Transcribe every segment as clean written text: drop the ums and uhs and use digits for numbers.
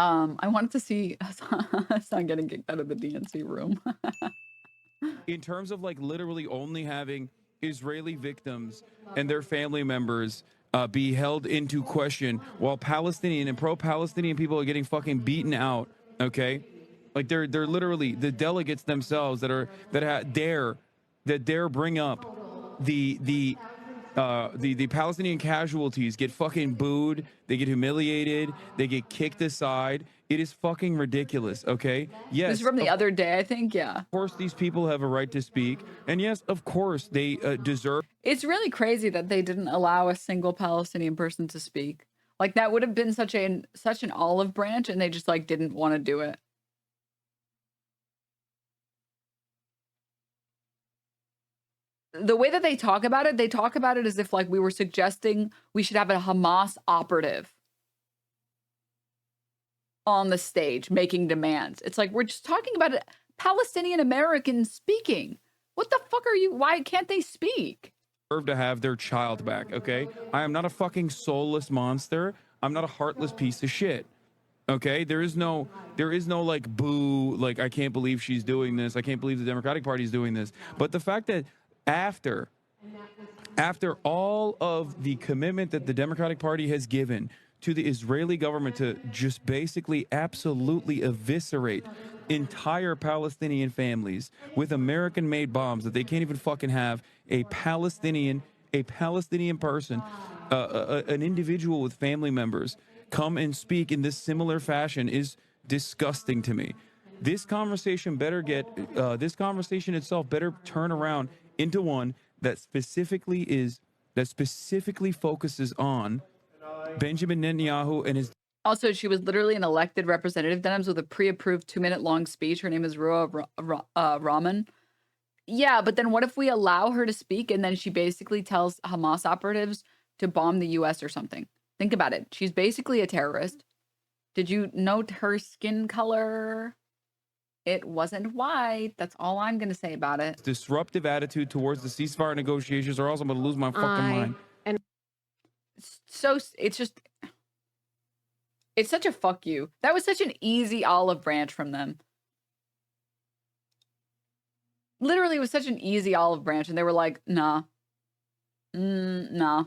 I wanted to see Hassan getting kicked out of the DNC room. In terms of like literally only having Israeli victims and their family members be held into question while Palestinian and pro-Palestinian people are getting fucking beaten out, okay? Like they're literally the delegates themselves that dare bring up the Palestinian casualties get fucking booed, they get humiliated, they get kicked aside. It is fucking ridiculous, okay? Yes. This is from the other day, I think, yeah. Of course, these people have a right to speak. And yes, of course, they deserve. It's really crazy that they didn't allow a single Palestinian person to speak. Like, that would have been such an olive branch, and they just, like, didn't want to do it. The way that they talk about it as if, like, we were suggesting we should have a Hamas operative on the stage making demands. It's like, we're just talking about a Palestinian Americans speaking. What the fuck are you? Why can't they speak? To have their child back, okay? I am not a fucking soulless monster. I'm not a heartless piece of shit. Okay? There is no like boo, like I can't believe she's doing this. I can't believe the Democratic Party is doing this. But the fact that after all of the commitment that the Democratic Party has given to the Israeli government to just basically absolutely eviscerate entire Palestinian families with American-made bombs, that they can't even fucking have a Palestinian person, an individual with family members come and speak in this similar fashion is disgusting to me. This conversation itself better turn around into one that specifically focuses on Benjamin Netanyahu and his. Also, she was literally an elected representative, Denims, with a pre-approved 2-minute-long speech. Her name is Ruah Rahman. Yeah, but then what if we allow her to speak and then she basically tells Hamas operatives to bomb the U.S. or something? Think about it. She's basically a terrorist. Did you note her skin color? It wasn't white. That's all I'm going to say about it. Disruptive attitude towards the ceasefire negotiations, or else I'm going to lose my fucking mind. So it's such a fuck you. That was such an easy olive branch from them. Literally, it was such an easy olive branch, and they were like, nah. Nah.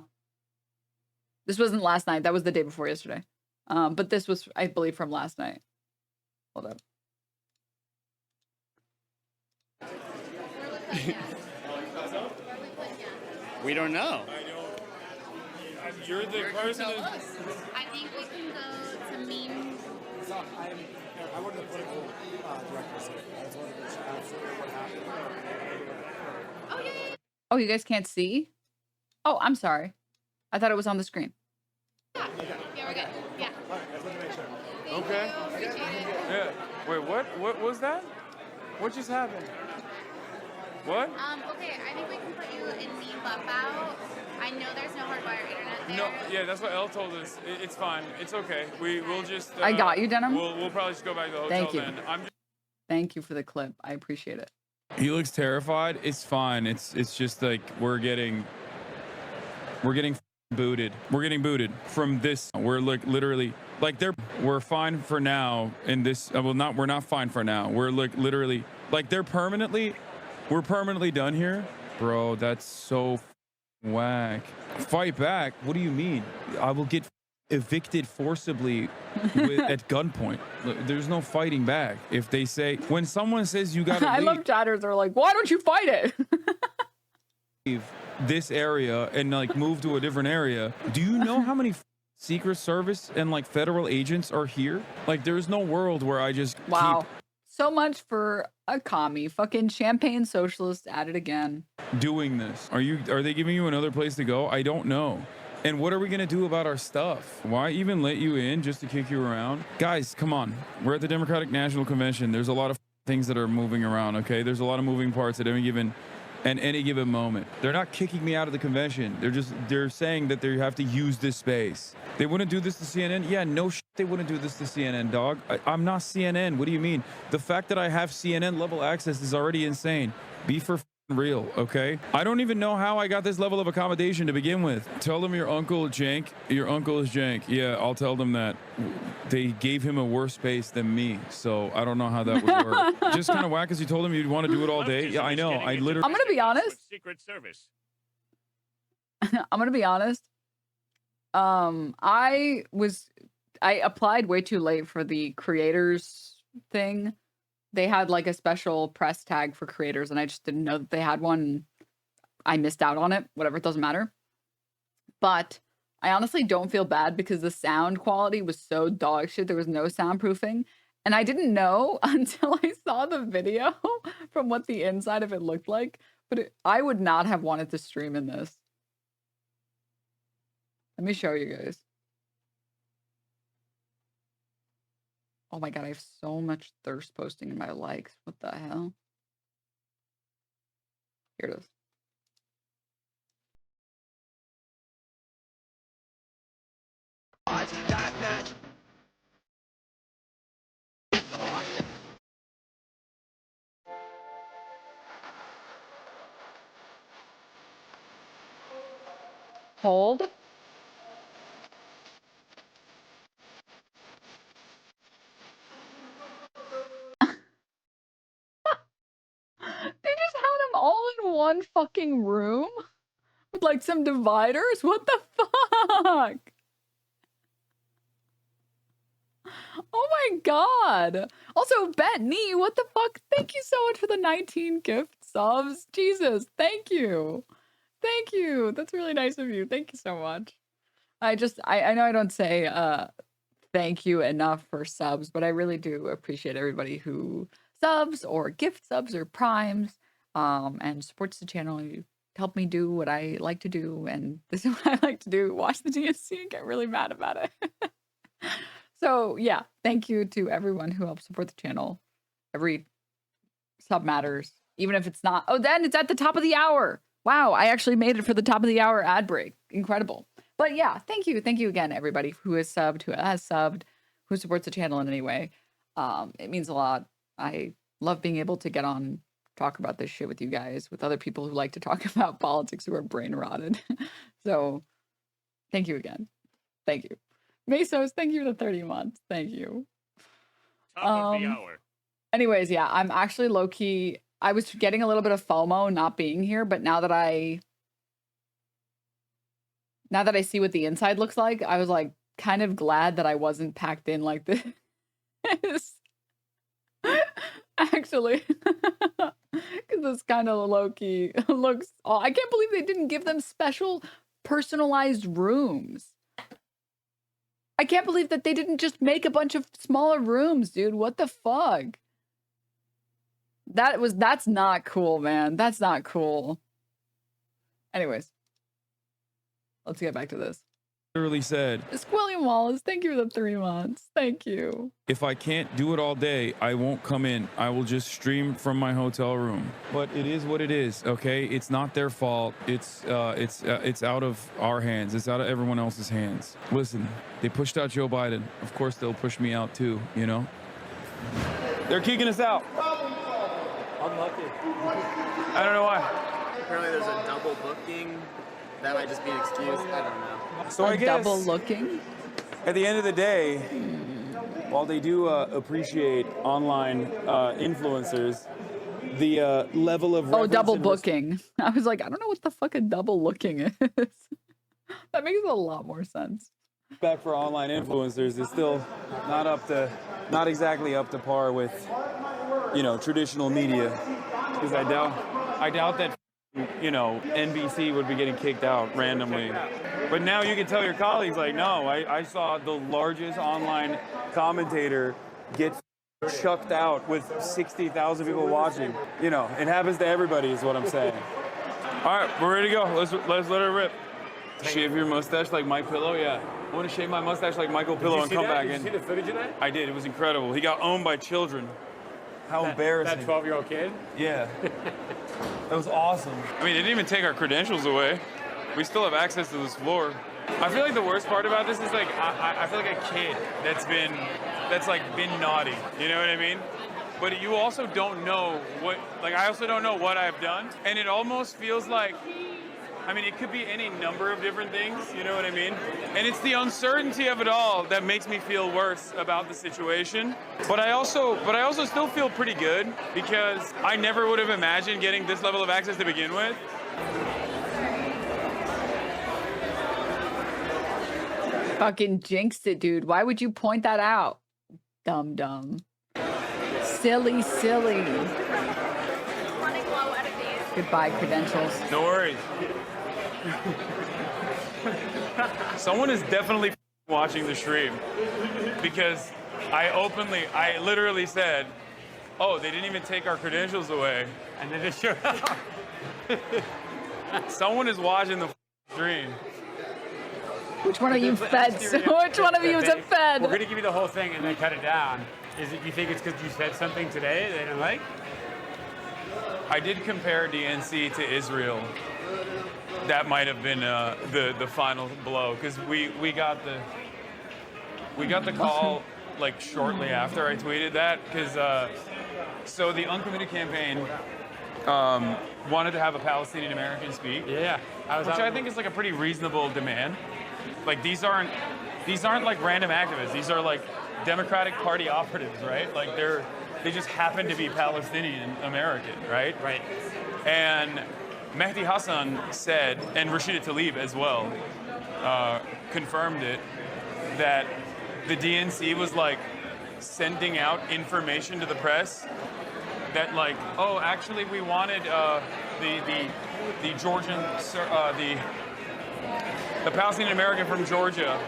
This wasn't last night. That was the day before yesterday. But this was, I believe, from last night. Hold up. We don't know. You're the person. I think we can go to meme. I wanted the political directors here. I just wanted to figure out what happened. Oh, yeah. Oh, you guys can't see? Oh, I'm sorry. I thought it was on the screen. Yeah, we're good. Yeah. All right, let's make sure. Thank Okay. you. Appreciate it. Yeah. Wait, what was that? What just happened? What? Okay, I think we can put you in meme buff out. I know there's no hardwire internet there. No, yeah, that's what Elle told us. It's fine. It's okay. We'll just. I got you, Denim. We'll probably just go back to the hotel. Thank you. Then. Thank you for the clip. I appreciate it. He looks terrified. It's fine. It's just like we're getting booted. We're getting booted from this. We're like literally like we're fine for now. And this we're not fine for now. We're like literally like we're permanently done here, bro. That's so whack. Fight back? What do you mean? I will get evicted forcibly at gunpoint. There's no fighting back. If they say, when someone says you gotta I love chatters. They're like, why don't you fight it? leave this area and like move to a different area. Do you know how many Secret Service and like federal agents are here? Like, there's no world where I just wow. So much for a commie. Fucking champagne socialist at it again. Doing this. Are they giving you another place to go? I don't know. And what are we gonna do about our stuff? Why even let you in just to kick you around? Guys, come on. We're at the Democratic National Convention. There's a lot of things that are moving around, okay? There's a lot of moving parts at any given moment. They're not kicking me out of the convention. They're saying that they have to use this space. They wouldn't do this to CNN? Yeah, no shit, they wouldn't do this to CNN, dog. I'm not CNN. What do you mean? The fact that I have CNN level access is already insane. Be for real, okay? I don't even know how I got this level of accommodation to begin with. Tell them your uncle Jank. Your uncle is Jank. Yeah, I'll tell them that. They gave him a worse space than me, so I don't know how that would work. Just kind of whack as you told him you'd want to do it all day. Yeah, I know. I literally. I'm gonna be honest. Secret Service. I'm gonna be honest. I applied way too late for the creators thing. They had like a special press tag for creators, and I just didn't know that they had one. I missed out on it. Whatever, it doesn't matter. But I honestly don't feel bad because the sound quality was so dog shit. There was no soundproofing. And I didn't know until I saw the video from what the inside of it looked like. But I would not have wanted to stream in this. Let me show you guys. Oh my god, I have so much thirst posting in my likes. What the hell? Here it is. Hold. They just had them all in one fucking room with like some dividers. What the fuck? Oh my god. Also, Bettany, what the fuck? Thank you so much for the 19 gift subs. Jesus, thank you. Thank you. That's really nice of you. Thank you so much. I know I don't say thank you enough for subs, but I really do appreciate everybody who subs or gift subs or primes and supports the channel. You help me do what I like to do, and this is what I like to do, watch the DNC and get really mad about it. So yeah, thank you to everyone who helps support the channel. Every sub matters, even if it's not. Oh, then it's at the top of the hour. Wow, I actually made it for the top of the hour ad break. Incredible. But yeah, thank you. Thank you again, everybody who has subbed, who supports the channel in any way. It means a lot. I love being able to get on, talk about this shit with you guys, with other people who like to talk about politics who are brain rotted. So thank you again. Thank you. Mesos, thank you for the 30 months. Thank you. Top of the hour. Anyways, yeah, I'm actually low-key. I was getting a little bit of FOMO not being here, but now that I see what the inside looks like, I was like kind of glad that I wasn't packed in like this. Actually, because this kind of low-key looks. Oh, I can't believe they didn't give them special personalized rooms. I can't believe that they didn't just make a bunch of smaller rooms, dude. What the fuck? That's not cool, man. That's not cool. Anyways, let's get back to this. Literally said, Squilliam Wallace, thank you for the 3 months. Thank you. if I can't do it all day, I won't come in. I will just stream from my hotel room. But it is what it is, okay? It's not their fault. It's out of our hands. It's out of everyone else's hands. Listen, they pushed out Joe Biden. Of course, they'll push me out too, you know? They're kicking us out. Unlucky. I don't know why. Apparently there's a double booking. That might just be an excuse. I don't know. So I guess Double looking. at the end of the day, while they do appreciate online influencers, the level of Double booking. I was like, I don't know what the fuck a double looking is. That makes a lot more sense. respect for online influencers is still not exactly up to par with, you know, traditional media. Because I doubt that, you know, NBC would be getting kicked out randomly. But now you can tell your colleagues, like, no, I saw the largest online commentator get chucked out with 60,000 people watching. You know, it happens to everybody is what I'm saying. All right, we're ready to go. Let's let her rip. Shave your mustache like Mike Pillow? Yeah. I want to shave my mustache like Michael Pillow and come back in. Did you see the footage of that? I did. It was incredible. He got owned by children. How embarrassing. That 12-year-old kid? Yeah. That was awesome. I mean, they didn't even take our credentials away. We still have access to this floor. I feel like the worst part about this is like I feel like a kid that's been naughty. You know what I mean? but you also don't know what, like, I also don't know what I've done. And it almost feels like, I mean, it could be any number of different things, you know what I mean? And it's the uncertainty of it all that makes me feel worse about the situation. But I also still feel pretty good because I never would have imagined getting this level of access to begin with. Fucking jinxed it, dude. Why would you point that out? Dumb. Silly. Goodbye, credentials. No worries. Someone is definitely watching the stream because I literally said, oh, they didn't even take our credentials away. And then it showed up. Someone is watching the stream. Which one of you feds? Which one of you is a fed? We're gonna give you the whole thing and then cut it down. Is it? You think it's because you said something today they didn't like? I did compare DNC to Israel. That might have been the final blow because we got the call like shortly after I tweeted that because so the Uncommitted campaign wanted to have a Palestinian American speak. Yeah, which I think is like a pretty reasonable demand. Like these aren't like random activists. These are like Democratic Party operatives, right? Like they just happen to be Palestinian American, right? Right. And Mehdi Hassan said, and Rashida Tlaib as well, confirmed it, that the DNC was like sending out information to the press that like, oh, actually we wanted the Georgian, the Palestinian American from Georgia,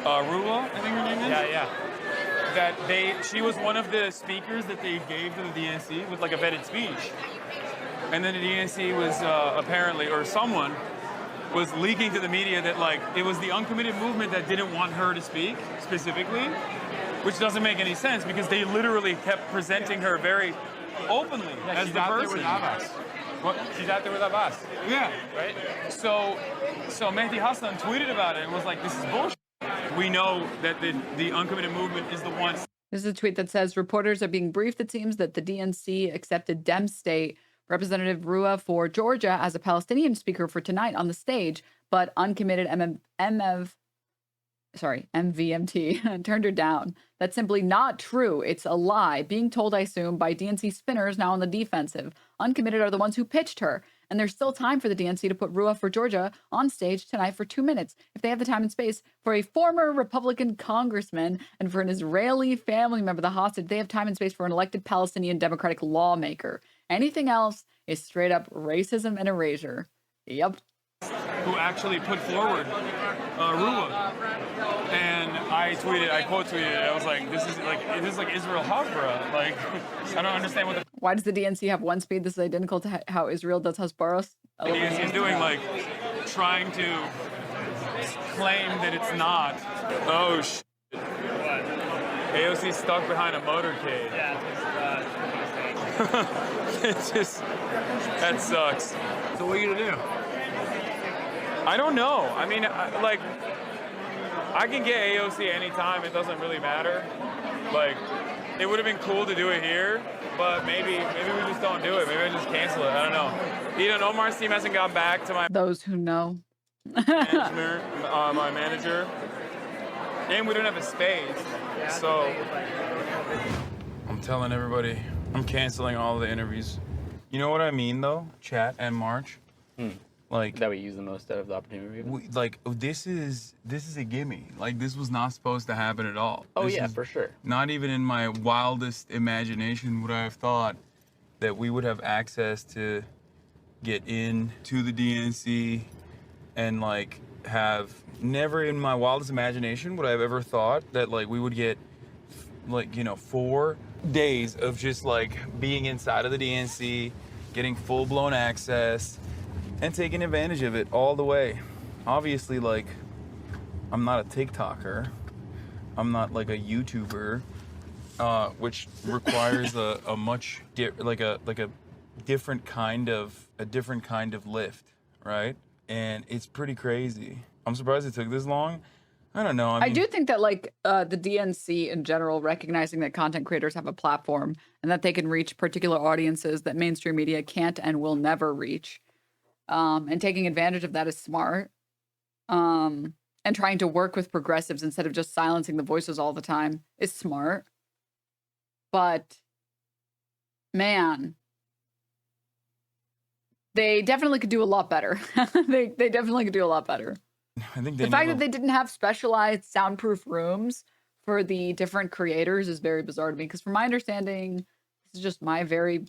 Rua, I think her name is? Yeah. That she was one of the speakers that they gave to the DNC with like a vetted speech. And then the DNC was apparently, or someone was leaking to the media that like it was the Uncommitted movement that didn't want her to speak specifically, which doesn't make any sense because they literally kept presenting her very openly as the person. What? She's out there with Abbas. Yeah. Right? So Mehdi Hassan tweeted about it and was like, this is bullshit. We know that the Uncommitted movement is the one. This is a tweet that says, reporters are being briefed, it seems, that the DNC accepted Dem State Representative Rua for Georgia as a Palestinian speaker for tonight on the stage, but Uncommitted MVMT turned her down. That's simply not true. It's a lie. Being told, I assume, by DNC spinners now on the defensive. Uncommitted are the ones who pitched her. And there's still time for the DNC to put Rua for Georgia on stage tonight for 2 minutes, if they have the time and space for a former Republican congressman and for an Israeli family member, the hostage. They have time and space for an elected Palestinian Democratic lawmaker. Anything else is straight up racism and erasure. Yep. Who actually put forward Rua. And I quote tweeted it. I was like, this is like Israel Hasbara. Like, I don't understand what the Why does the DNC have one speed? This is identical to how Israel does Hasbaros. DNC is doing, like trying to claim that it's not. Oh shit. AOC stuck behind a motorcade. Yeah. It's just, that sucks. So what are you gonna do? I don't know. I mean, I can get AOC anytime. It doesn't really matter. Like, it would have been cool to do it here, but maybe we just don't do it. Maybe I just cancel it. I don't know. Eden Omar's team hasn't got back to my Those who know. my manager. And we don't have a space. So I'm telling everybody, I'm canceling all the interviews. You know what I mean, though? Chat and March. Like that we use the most out of the opportunity. This is a gimme. Like, this was not supposed to happen at all. Oh This yeah, is for sure. Not even in my wildest imagination would I have thought that we would have access to get into the DNC and like have never in my wildest imagination would I have ever thought that like we would get like, 4 days of just like being inside of the DNC, getting full-blown access and taking advantage of it all the way. Obviously, like, I'm not a TikToker. I'm not like a YouTuber, which requires a much different kind of lift, right? And it's pretty crazy. I'm surprised it took this long. I don't know. I do think that like the DNC in general, recognizing that content creators have a platform and that they can reach particular audiences that mainstream media can't and will never reach, and taking advantage of that is smart. And trying to work with progressives instead of just silencing the voices all the time is smart. But man, they definitely could do a lot better. they definitely could do a lot better. I think The fact that they didn't have specialized soundproof rooms for the different creators is very bizarre to me. Because from my understanding, this is just my very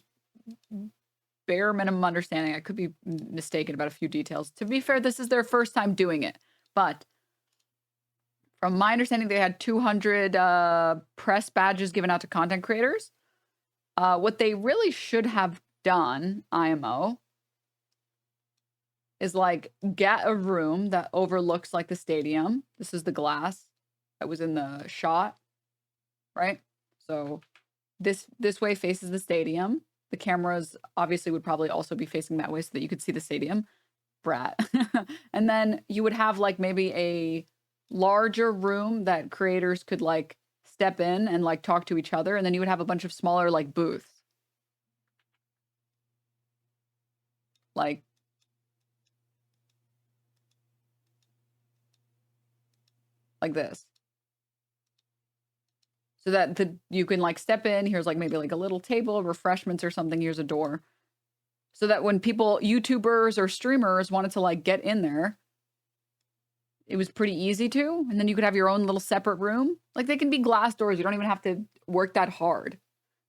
bare minimum understanding. I could be mistaken about a few details. To be fair, this is their first time doing it. But from my understanding, they had 200 press badges given out to content creators. What they really should have done, IMO, is like get a room that overlooks like the stadium. This is the glass that was in the shot, right? So this way faces the stadium. The cameras obviously would probably also be facing that way so that you could see the stadium. Brat. And then you would have like maybe a larger room that creators could like step in and like talk to each other. And then you would have a bunch of smaller like booths. Like this. So that you can like step in, here's like maybe like a little table, refreshments or something, here's a door. So that when people, YouTubers or streamers wanted to like get in there, it was pretty easy to, and then you could have your own little separate room. Like they can be glass doors. You don't even have to work that hard.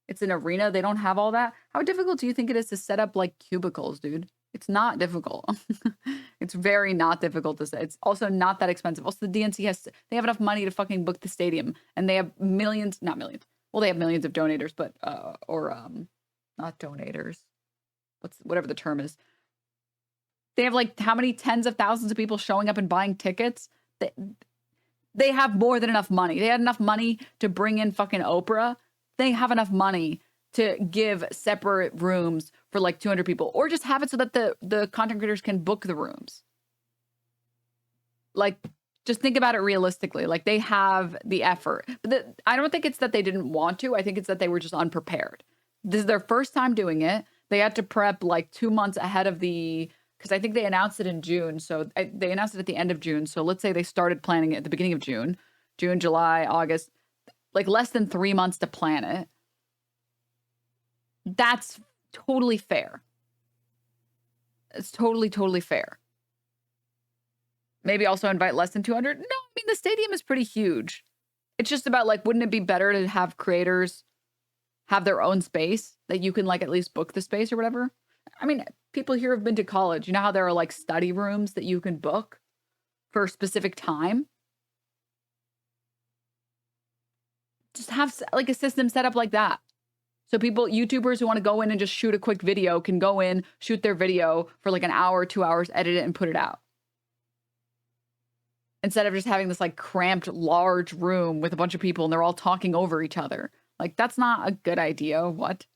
It's an arena. They don't have all that. How difficult do you think it is to set up like cubicles, dude? It's not difficult. It's very not difficult to say. It's also not that expensive. Also, the DNC they have enough money to fucking book the stadium, and they have millions, not millions. Well, they have millions of donators, but not donators. Whatever the term is. They have like how many tens of thousands of people showing up and buying tickets? They have more than enough money. They had enough money to bring in fucking Oprah. They have enough money to give separate rooms for like 200 people, or just have it so that the content creators can book the rooms. Like, just think about it realistically. Like, they have the effort. But I don't think it's that they didn't want to. I think it's that they were just unprepared. This is their first time doing it. They had to prep like 2 months ahead of because I think they announced it in June. So they announced it at the end of June. So let's say they started planning it at the beginning of June, July, August, like less than 3 months to plan it. That's totally fair. It's totally, totally fair. Maybe also invite less than 200. No, I mean, the stadium is pretty huge. It's just about like, wouldn't it be better to have creators have their own space that you can like at least book the space or whatever? I mean, people here have been to college. You know how there are like study rooms that you can book for a specific time? Just have like a system set up like that. So people, YouTubers who want to go in and just shoot a quick video can go in, shoot their video for like an hour, 2 hours, edit it and put it out. Instead of just having this like cramped, large room with a bunch of people and they're all talking over each other. Like, that's not a good idea. What?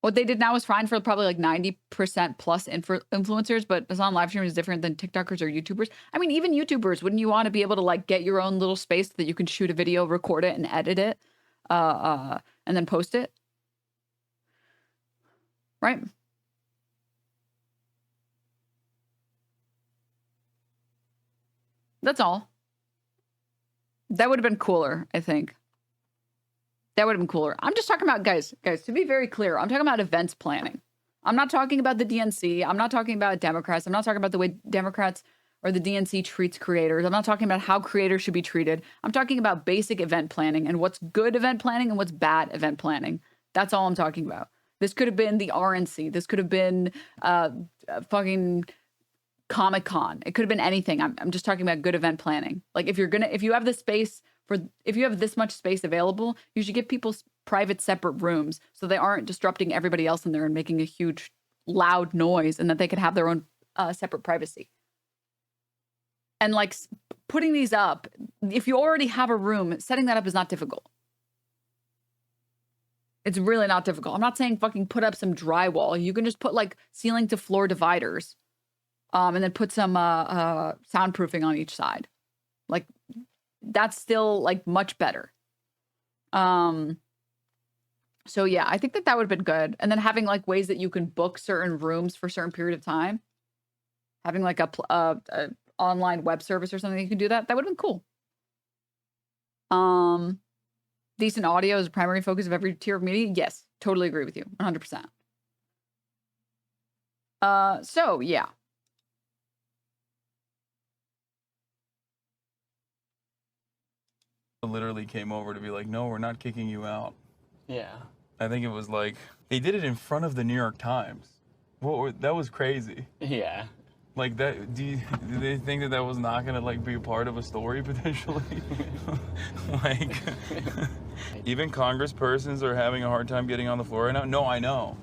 What they did now is fine for probably like 90% plus influencers, but Hassan live stream is different than TikTokers or YouTubers. I mean, even YouTubers, wouldn't you want to be able to like get your own little space so that you can shoot a video, record it, and edit it, and then post it? Right? That's all. That would have been cooler, I think. That would have been cooler. I'm just talking about, guys, to be very clear, I'm talking about events planning. I'm not talking about the DNC. I'm not talking about Democrats. I'm not talking about the way Democrats or the DNC treats creators. I'm not talking about how creators should be treated. I'm talking about basic event planning and what's good event planning and what's bad event planning. That's all I'm talking about. This could have been the RNC. This could have been fucking Comic-Con. It could have been anything. I'm just talking about good event planning. Like, if you have the space if you have this much space available, you should give people private separate rooms so they aren't disrupting everybody else in there and making a huge loud noise, and that they could have their own separate privacy. And like putting these up, if you already have a room, setting that up is not difficult. It's really not difficult. I'm not saying fucking put up some drywall. You can just put like ceiling to floor dividers, and then put some soundproofing on each side. Like that's still like much better. So yeah, I think that would have been good. And then having like ways that you can book certain rooms for a certain period of time. Having like a online web service or something you can do that. That would have been cool. Decent audio is a primary focus of every tier of media. Yes, totally agree with you. 100%. So yeah. Literally came over to be like, no, we're not kicking you out. Yeah. I think it was like, they did it in front of the New York Times. That was crazy. Yeah. Like that, do they think that was not gonna like be a part of a story potentially? Like, even congresspersons are having a hard time getting on the floor right now. No, I know.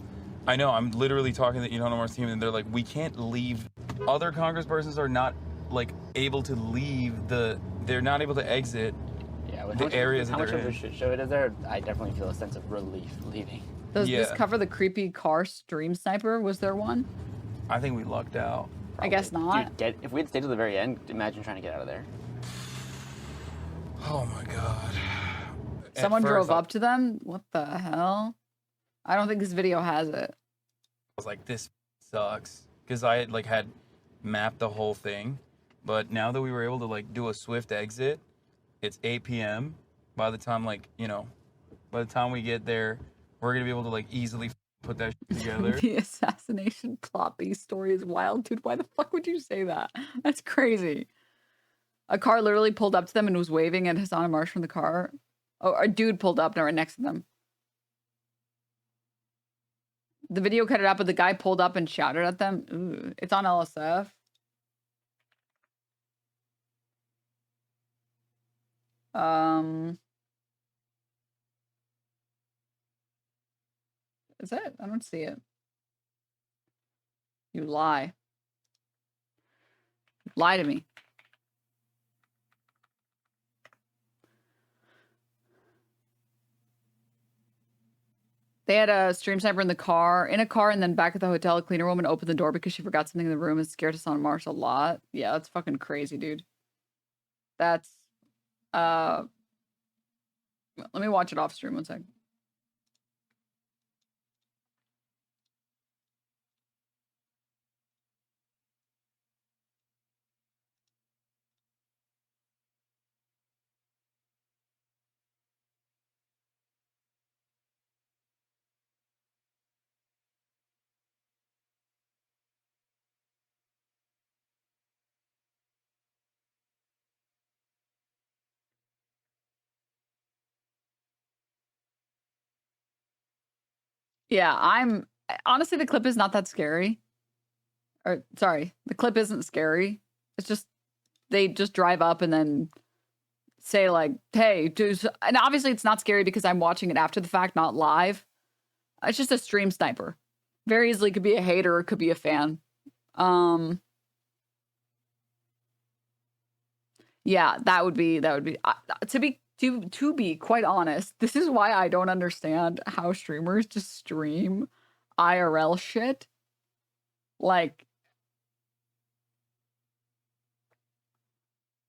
I'm literally talking to Ilhan Omar's team, and they're like, we can't leave. Other congresspersons are not like able to leave they're not able to exit the areas that they're in. How much of a shit show it is there? I definitely feel a sense of relief leaving. Does this cover the creepy car stream sniper? Was there one? I think we lucked out. I guess not. Dude, if we had stayed to the very end, imagine trying to get out of there. Oh my god. Someone drove up to them? What the hell? I don't think this video has it. I was like, this sucks. Because I had mapped the whole thing. But now that we were able to like do a swift exit, it's 8 p.m. By the time by the time we get there, we're gonna be able to like easily put that shit together. The assassination plot B story is wild, dude. Why the fuck would you say that? That's crazy. A car literally pulled up to them and was waving at Hassan and Marsh from the car. Oh, a dude pulled up and right next to them. The video cut it out, but the guy pulled up and shouted at them. Ooh, it's on LSF. Is it? I don't see it. You lie. Lie to me. They had a stream sniper in a car, and then back at the hotel, a cleaner woman opened the door because she forgot something in the room and scared Hassan and Marsh a lot. Yeah, that's fucking crazy, dude. That's, let me watch it off stream one sec. Yeah, honestly, the clip is not that scary. Or, sorry, the clip isn't scary. It's just, they just drive up and then say like, hey, dude, and obviously it's not scary because I'm watching it after the fact, not live. It's just a stream sniper. Very easily could be a hater or could be a fan. Yeah, that would be, to be quite honest, this is why I don't understand how streamers just stream IRL shit. Like,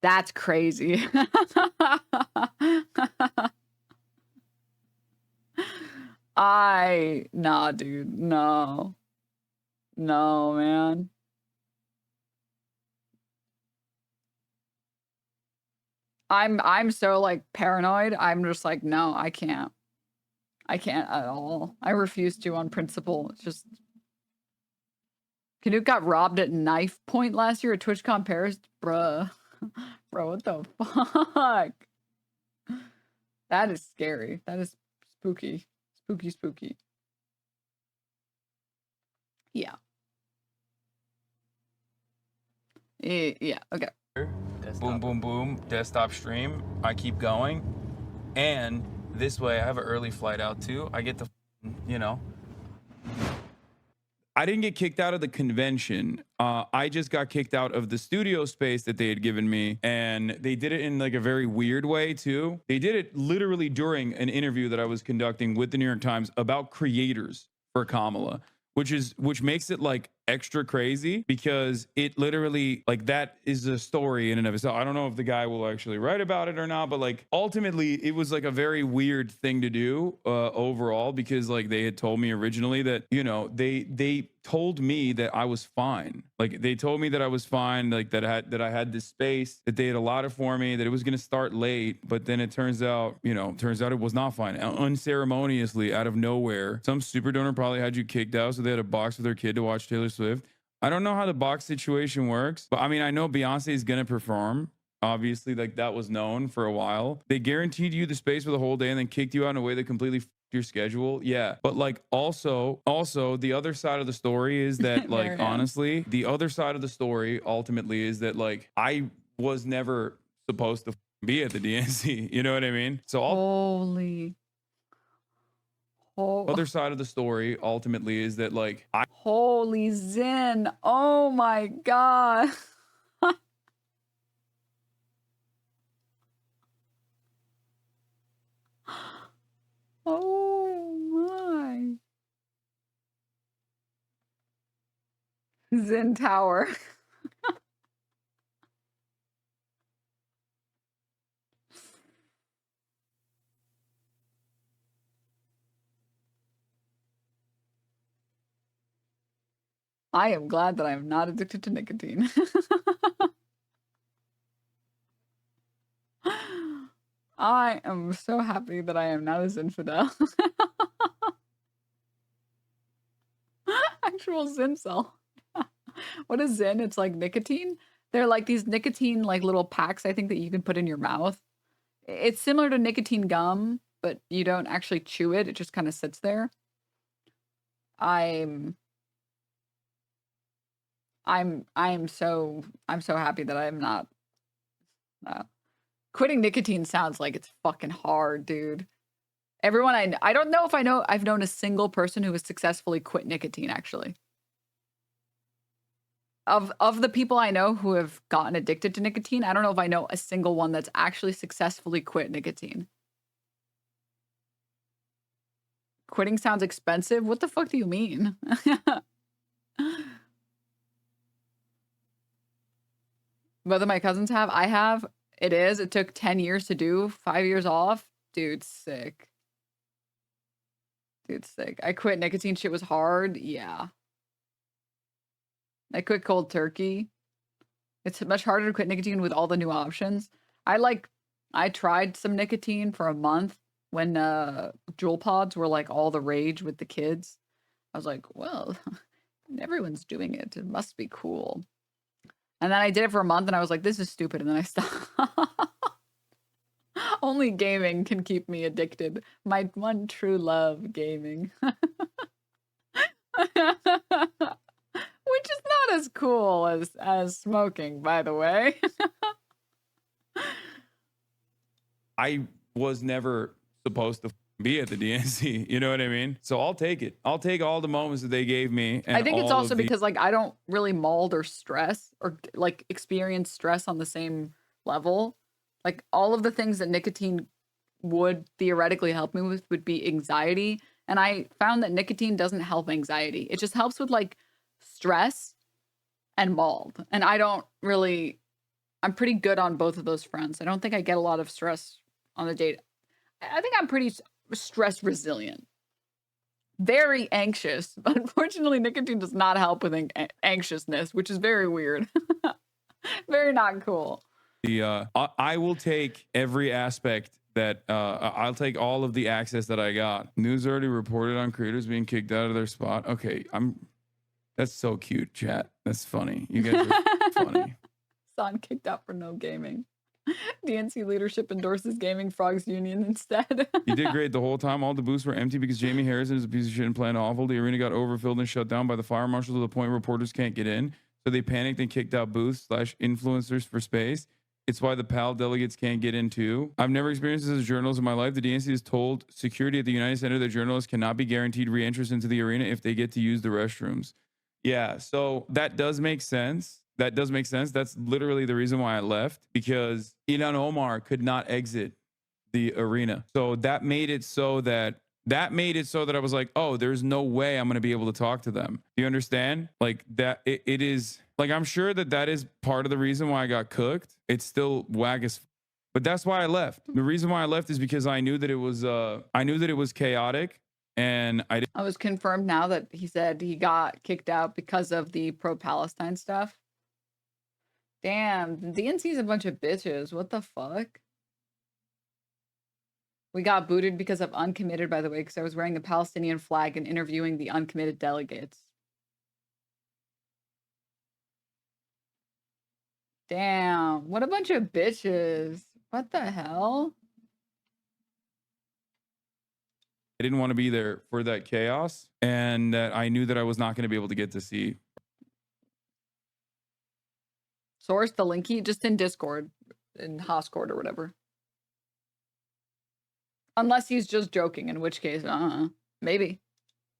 that's crazy. Nah, dude, no. No, man. I'm so like paranoid. I'm just like, no, I can't. I can't at all. I refuse to on principle. It's just, Canute got robbed at knife point last year at TwitchCon Paris. Bruh. Bro, what the fuck? That is scary. That is spooky. Spooky. Yeah. Yeah, okay. Boom, boom, boom, desktop stream. I keep going. And this way, I have an early flight out too. I get to, I didn't get kicked out of the convention. I just got kicked out of the studio space that they had given me. And they did it in like a very weird way too. They did it literally during an interview that I was conducting with the New York Times about creators for Kamala, which makes it like extra crazy because it literally like that is a story in and of itself. I don't know if the guy will actually write about it or not, but like ultimately it was like a very weird thing to do overall, because like they had told me originally that, you know, they told me that I was fine. Like they told me that I was fine, like that I had this space, that they had allotted for me, that it was going to start late, but then it turns out it was not fine. Unceremoniously, out of nowhere, some super donor probably had you kicked out, so they had a box with their kid to watch Taylor Swift. I don't know how the box situation works, but I mean, I know Beyonce is going to perform. Obviously, like that was known for a while. They guaranteed you the space for the whole day and then kicked you out in a way that completely f***ed your schedule. Yeah. But like also the other side of the story is that like, honestly, the other side of the story ultimately is that like, I was never supposed to be at the DNC. You know what I mean? So other side of the story ultimately is that like holy Zen. Oh my God. Oh my. Zen Tower. I am glad that I am not addicted to nicotine. I am so happy that I am not as infidel. Actual Zen cell. What is Zen? It's like nicotine. They're like these nicotine like little packs, I think, that you can put in your mouth. It's similar to nicotine gum, but you don't actually chew it. It just kind of sits there. I'm so happy that I'm not. Quitting nicotine sounds like it's fucking hard, dude. Everyone I don't know if I've known a single person who has successfully quit nicotine, actually. Of the people I know who have gotten addicted to nicotine, I don't know if I know a single one that's actually successfully quit nicotine. Quitting sounds expensive? What the fuck do you mean? Both of my cousins have. I have. It took 10 years to do, 5 years off. Dude, sick. Dude, sick. I quit nicotine. Shit was hard. Yeah. I quit cold turkey. It's much harder to quit nicotine with all the new options. I tried some nicotine for a month when Juul pods were like all the rage with the kids. I was like, well, everyone's doing it. It must be cool. And then I did it for a month and I was like, this is stupid. And then I stopped. Only gaming can keep me addicted. My one true love, gaming. Which is not as cool as smoking, by the way. I was never supposed to be at the DNC. You know what I mean? So I'll take it. I'll take all the moments that they gave me. And I think it's also because like I don't really mauled or stress or like experience stress on the same level. Like all of the things that nicotine would theoretically help me with would be anxiety. And I found that nicotine doesn't help anxiety. It just helps with like stress and mauled. And I'm pretty good on both of those fronts. I don't think I get a lot of stress on the date. I think I'm pretty stress resilient. Very anxious. But unfortunately, nicotine does not help with anxiousness, which is very weird. Very not cool. I will take every aspect that I'll take all of the access that I got. News already reported on creators being kicked out of their spot. Okay, that's so cute, chat. That's funny. You guys are funny. Son kicked out for no gaming. DNC leadership endorses Gaming Frogs Union instead. You did great the whole time. All the booths were empty because Jamie Harrison is a piece of shit and planned awful. The arena got overfilled and shut down by the fire marshal to the point reporters can't get in. So they panicked and kicked out booths / influencers for space. It's why the PAL delegates can't get in too. I've never experienced this as a journalist in my life. The DNC has told security at the United Center that journalists cannot be guaranteed re-entrance into the arena if they get to use the restrooms. Yeah, so that does make sense. That does make sense. That's literally the reason why I left, because Ilhan Omar could not exit the arena. So that made it so that I was like, oh, there's no way I'm going to be able to talk to them. Do you understand? Like that it is like, I'm sure that is part of the reason why I got cooked. It's still whack as, but that's why I left. The reason why I left is because I knew that it was chaotic, and I was confirmed now that he said he got kicked out because of the pro-Palestine stuff. Damn, the DNC's a bunch of bitches. What the fuck? We got booted because of Uncommitted, by the way, because I was wearing a Palestinian flag and interviewing the Uncommitted delegates. Damn, what a bunch of bitches. What the hell? I didn't want to be there for that chaos, and that I knew that I was not going to be able to get to see. Source, the linky, just in Discord, in Hoscord or whatever. Unless he's just joking, in which case, maybe.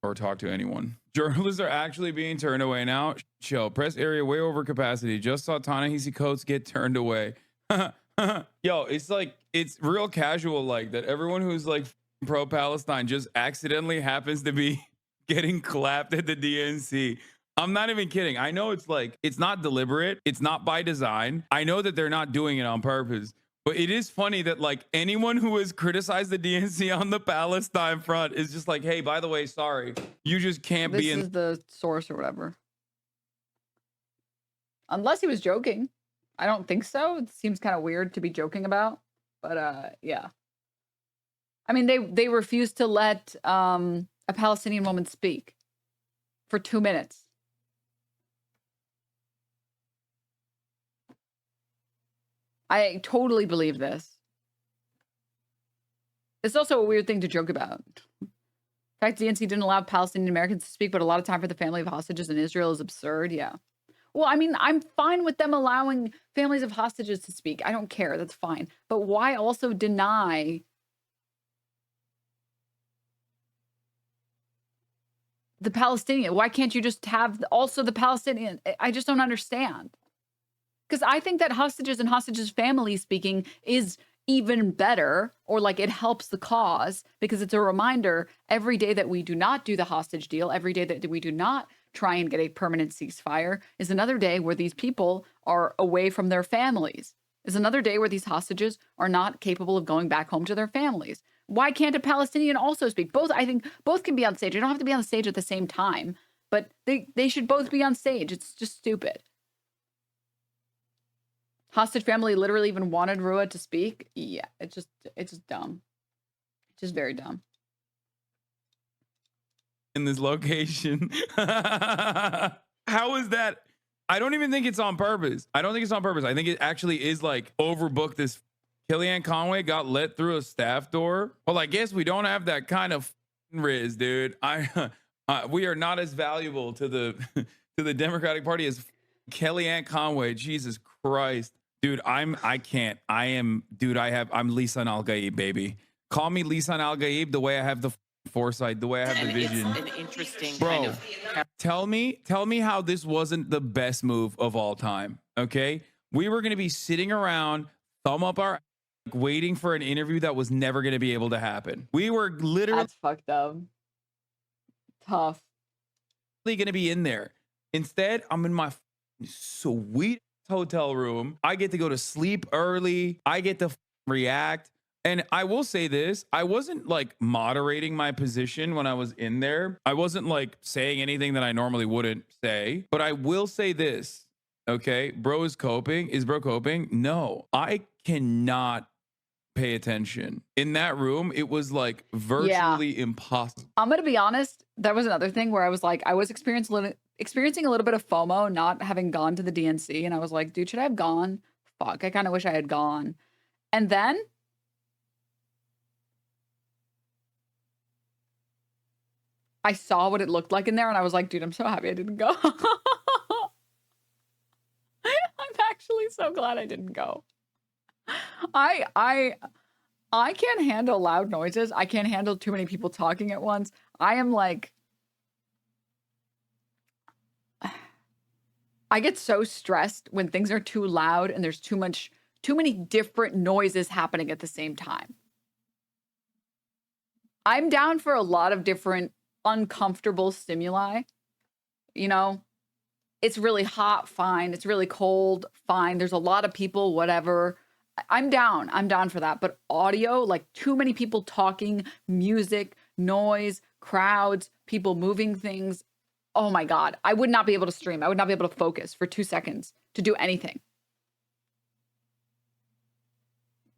Or talk to anyone. Journalists are actually being turned away now. Chill. Press area way over capacity. Just saw Ta-Nehisi Coates get turned away. Yo, it's like, it's real casual like that. Everyone who's like pro-Palestine just accidentally happens to be getting clapped at the DNC. I'm not even kidding. I know it's like, it's not deliberate. It's not by design. I know that they're not doing it on purpose. But it is funny that like anyone who has criticized the DNC on the Palestine front is just like, hey, by the way, sorry, you just can't be in. This is the source or whatever. Unless he was joking. I don't think so. It seems kind of weird to be joking about. But yeah. I mean, they refused to let a Palestinian woman speak for 2 minutes. I totally believe this. It's also a weird thing to joke about. In fact, DNC didn't allow Palestinian Americans to speak, but a lot of time for the family of hostages in Israel is absurd. Yeah. Well, I mean, I'm fine with them allowing families of hostages to speak. I don't care. That's fine. But why also deny the Palestinian? Why can't you just have also the Palestinian? I just don't understand. Because I think that hostages and hostages' families speaking is even better, or like it helps the cause, because it's a reminder every day that we do not do the hostage deal, every day that we do not try and get a permanent ceasefire is another day where these people are away from their families, is another day where these hostages are not capable of going back home to their families. Why can't a Palestinian also speak? Both, I think both can be on stage. They don't have to be on the stage at the same time, but they should both be on stage. It's just stupid. Hostage family literally even wanted Rua to speak. Yeah, it's just dumb. It's just very dumb. In this location. How is that? I don't even think it's on purpose. I don't think it's on purpose. I think it actually is like overbooked. This Kellyanne Conway got let through a staff door. Well, I guess we don't have that kind of riz, dude. We are not as valuable to the Democratic Party as Kellyanne Conway. Jesus Christ. Dude, I'm Lisan Al-Gaib, baby. Call me Lisan Al-Gaib the way I have the foresight, the way I have the vision. It's an interesting Bro, kind of... tell me how this wasn't the best move of all time, okay? We were going to be sitting around, thumb up our, waiting for an interview that was never going to be able to happen. We were literally... That's fucked up. Tough. Going to be in there. Instead, I'm in my sweet hotel room. I get to go to sleep early. I get to react. And I will say this, I wasn't like moderating my position when I was in there. I wasn't like saying anything that I normally wouldn't say, but I will say this. Okay. Bro is coping. Is bro coping? No, I cannot pay attention. In that room, it was like virtually impossible. I'm going to be honest. That was another thing where I was like, I was experiencing a little bit of FOMO not having gone to the DNC. And I was like, dude, should I have gone? Fuck, I kind of wish I had gone. And then I saw what it looked like in there and I was like, dude, I'm so happy I didn't go. I'm actually so glad I didn't go. I can't handle loud noises. I can't handle too many people talking at once. I am like, I get so stressed when things are too loud and there's too many different noises happening at the same time. I'm down for a lot of different uncomfortable stimuli. You know, it's really hot, fine. It's really cold, fine. There's a lot of people, whatever. I'm down. I'm down for that. But audio, like too many people talking, music, noise, crowds, people moving things. Oh my God. I would not be able to stream. I would not be able to focus for 2 seconds to do anything.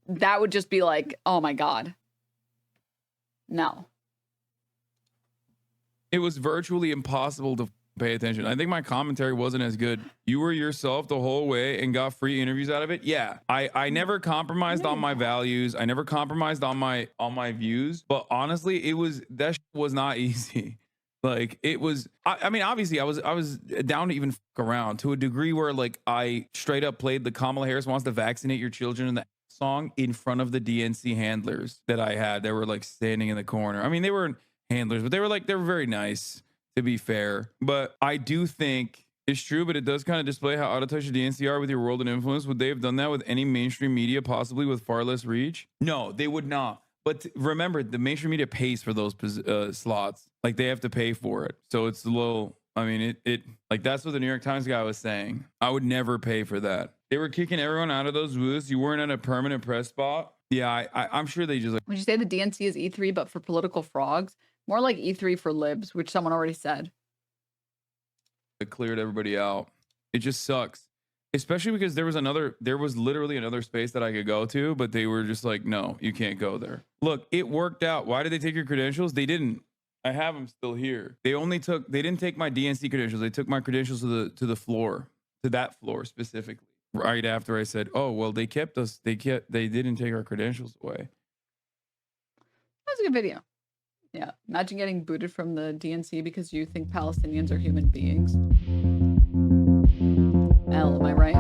That would just be like, oh my God. No. It was virtually impossible to pay attention. I think my commentary wasn't as good. You were yourself the whole way and got free interviews out of it. Yeah, I never compromised on my values. I never compromised on my views. But honestly, that was not easy. Like it was. I mean, obviously, I was down to even fuck around to a degree where like I straight up played the Kamala Harris wants to vaccinate your children in the song in front of the DNC handlers that I had. They were like standing in the corner. I mean, they weren't handlers, but they were very nice, to be fair. But I do think it's true, but it does kind of display how out of touch the DNC are with your world and influence. Would they have done that with any mainstream media, possibly with far less reach? No, they would not. But remember, the mainstream media pays for those slots. Like they have to pay for it. So it's a little, I mean, it like that's what the New York Times guy was saying. I would never pay for that. They were kicking everyone out of those booths. You weren't at a permanent press spot. Yeah, I'm sure they just like. Would you say the DNC is E3, but for political frogs? More like E3 for libs, which someone already said. It cleared everybody out. It just sucks. Especially because there was literally another space that I could go to, but they were just like, no, you can't go there. Look, it worked out. Why did they take your credentials? They didn't. I have them still here. They didn't take my DNC credentials. They took my credentials to the floor, to that floor specifically. Right after I said, oh, well, they kept us. They didn't take our credentials away. That was a good video. Yeah. Imagine getting booted from the DNC because you think Palestinians are human beings. Hell, am I right?